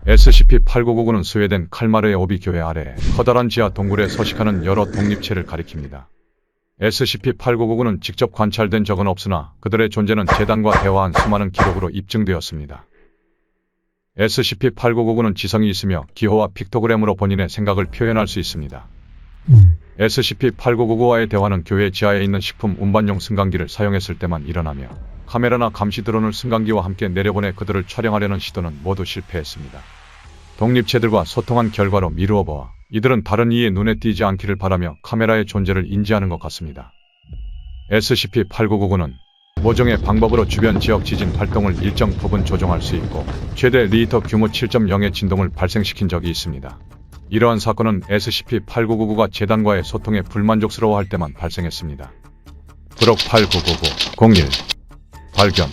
SCP-8999는 스웨덴 칼마르의 오비 교회 아래에 커다란 지하 동굴에 서식하는 여러 독립체를 가리킵니다. SCP-8999는 직접 관찰된 적은 없으나 그들의 존재는 재단과 대화한 수많은 기록으로 입증되었습니다. SCP-8999는 지성이 있으며 기호와 픽토그램으로 본인의 생각을 표현할 수 있습니다. SCP-8999와의 대화는 교회 지하에 있는 식품 운반용 승강기를 사용했을 때만 일어나며 카메라나 감시 드론을 승강기와 함께 내려보내 그들을 촬영하려는 시도는 모두 실패했습니다. 독립체들과 소통한 결과로 미루어 보아 이들은 다른 이의 눈에 띄지 않기를 바라며 카메라의 존재를 인지하는 것 같습니다. SCP-8999는 모종의 방법으로 주변 지역 지진 활동을 일정 부분 조종할 수 있고 최대 리히터 규모 7.0의 진동을 발생시킨 적이 있습니다. 이러한 사건은 SCP-8999가 재단과의 소통에 불만족스러워할 때만 발생했습니다. 브록 8999-01 발견.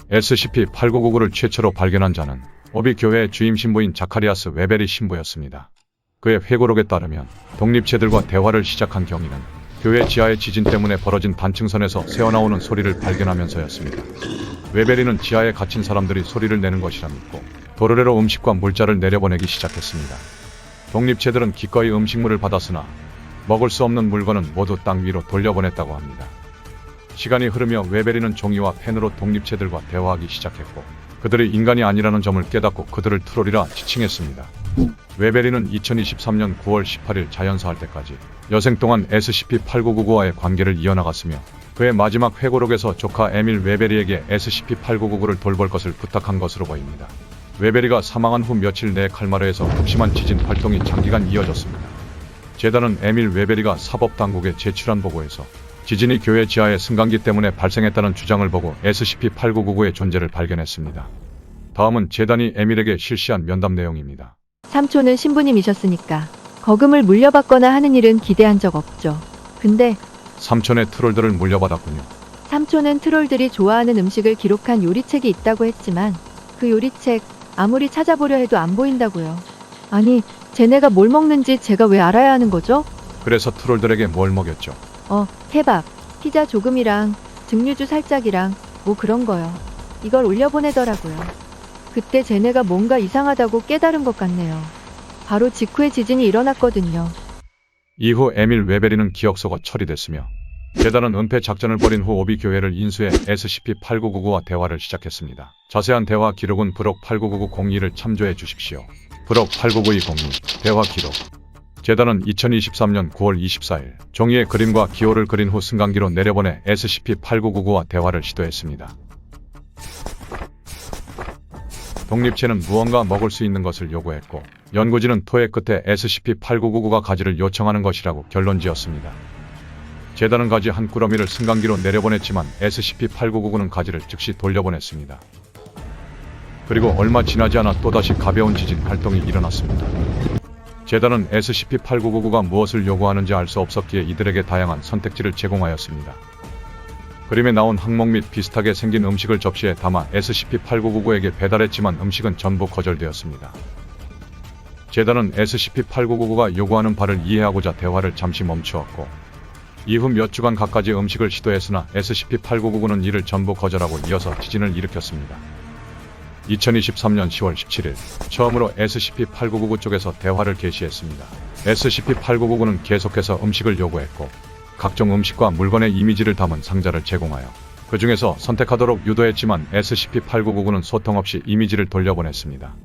SCP-8999를 최초로 발견한 자는 오비 교회의 주임 신부인 자카리아스 웨베리 신부였습니다. 그의 회고록에 따르면 독립체들과 대화를 시작한 경위는 교회 지하의 지진 때문에 벌어진 단층선에서 새어나오는 소리를 발견하면서였습니다. 웨베리는 지하에 갇힌 사람들이 소리를 내는 것이라 믿고 도르래로 음식과 물자를 내려보내기 시작했습니다. 독립체들은 기꺼이 음식물을 받았으나 먹을 수 없는 물건은 모두 땅 위로 돌려보냈다고 합니다. 시간이 흐르며 웨베리는 종이와 펜으로 독립체들과 대화하기 시작했고 그들이 인간이 아니라는 점을 깨닫고 그들을 트롤이라 지칭했습니다. 웨베리는 2023년 9월 18일 자연사할 때까지 여생 동안 SCP-8999와의 관계를 이어나갔으며 그의 마지막 회고록에서 조카 에밀 웨베리에게 SCP-8999를 돌볼 것을 부탁한 것으로 보입니다. 웨베리가 사망한 후 며칠 내에 칼마르에서 극심한 지진 활동이 장기간 이어졌습니다. 재단은 에밀 웨베리가 사법당국에 제출한 보고에서 지진이 교회 지하의 승강기 때문에 발생했다는 주장을 보고 SCP-8999의 존재를 발견했습니다. 다음은 재단이 에밀에게 실시한 면담 내용입니다. 삼촌은 신부님이셨으니까 거금을 물려받거나 하는 일은 기대한 적 없죠. 근데 삼촌의 트롤들을 물려받았군요. 삼촌은 트롤들이 좋아하는 음식을 기록한 요리책이 있다고 했지만 그 요리책 아무리 찾아보려 해도 안 보인다고요. 아니, 쟤네가 뭘 먹는지 제가 왜 알아야 하는 거죠? 그래서 트롤들에게 뭘 먹였죠? 케밥, 피자 조금이랑 증류주 살짝이랑 뭐 그런 거요. 이걸 올려보내더라고요. 그때 쟤네가 뭔가 이상하다고 깨달은 것 같네요. 바로 직후에 지진이 일어났거든요. 이후 에밀 웨베리는 기억서가 처리됐으며 재단은 은폐 작전을 벌인 후 오비 교회를 인수해 SCP-8999와 대화를 시작했습니다. 자세한 대화 기록은 브록 8999-02를 참조해 주십시오. 브록 8992-02 대화 기록. 재단은 2023년 9월 24일 종이에 그림과 기호를 그린 후 승강기로 내려보내 SCP-8999와 대화를 시도했습니다. 독립체는 무언가 먹을 수 있는 것을 요구했고 연구진은 토의 끝에 SCP-8999가 가지를 요청하는 것이라고 결론지었습니다. 재단은 가지 한 꾸러미를 승강기로 내려보냈지만 SCP-8999는 가지를 즉시 돌려보냈습니다. 그리고 얼마 지나지 않아 또다시 가벼운 지진 활동이 일어났습니다. 재단은 SCP-8999가 무엇을 요구하는지 알 수 없었기에 이들에게 다양한 선택지를 제공하였습니다. 그림에 나온 항목 및 비슷하게 생긴 음식을 접시에 담아 SCP-8999에게 배달했지만 음식은 전부 거절되었습니다. 재단은 SCP-8999가 요구하는 바를 이해하고자 대화를 잠시 멈추었고 이후 몇 주간 갖가지 음식을 시도했으나 SCP-8999는 이를 전부 거절하고 이어서 지진을 일으켰습니다. 2023년 10월 17일 처음으로 SCP-8999 쪽에서 대화를 개시했습니다. SCP-8999는 계속해서 음식을 요구했고 각종 음식과 물건의 이미지를 담은 상자를 제공하여 그 중에서 선택하도록 유도했지만 SCP-8999는 소통 없이 이미지를 돌려보냈습니다.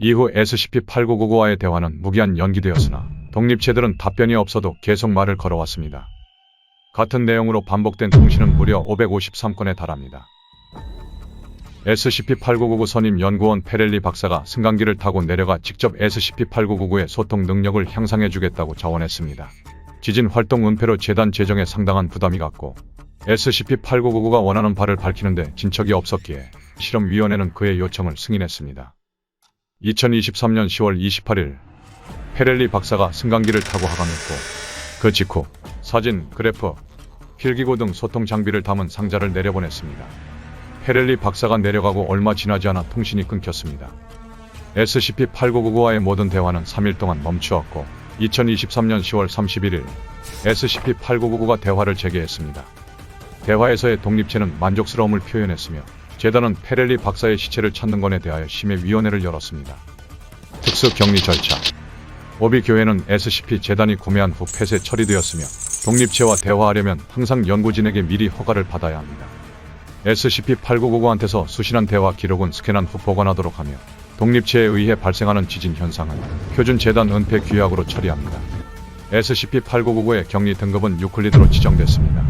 이후 SCP-8999와의 대화는 무기한 연기되었으나 독립체들은 답변이 없어도 계속 말을 걸어왔습니다. 같은 내용으로 반복된 통신은 무려 553건에 달합니다. SCP-8999 선임 연구원 페렐리 박사가 승강기를 타고 내려가 직접 SCP-8999의 소통 능력을 향상해주겠다고 자원했습니다. 지진 활동 은폐로 재단 재정에 상당한 부담이 갔고 SCP-8999가 원하는 바를 밝히는데 진척이 없었기에 실험위원회는 그의 요청을 승인했습니다. 2023년 10월 28일 페렐리 박사가 승강기를 타고 하강했고 그 직후 사진, 그래프, 필기구 등 소통 장비를 담은 상자를 내려보냈습니다. 페렐리 박사가 내려가고 얼마 지나지 않아 통신이 끊겼습니다. SCP-8999와의 모든 대화는 3일 동안 멈추었고 2023년 10월 31일 SCP-8999가 대화를 재개했습니다. 대화에서의 독립체는 만족스러움을 표현했으며 재단은 페렐리 박사의 시체를 찾는 건에 대하여 심의위원회를 열었습니다. 특수 격리 절차. 오비 교회는 SCP 재단이 구매한 후 폐쇄 처리되었으며 독립체와 대화하려면 항상 연구진에게 미리 허가를 받아야 합니다. SCP-8999한테서 수신한 대화 기록은 스캔한 후 보관하도록 하며 독립체에 의해 발생하는 지진 현상은 표준 재단 은폐 규약으로 처리합니다. SCP-8999의 격리 등급은 유클리드로 지정됐습니다.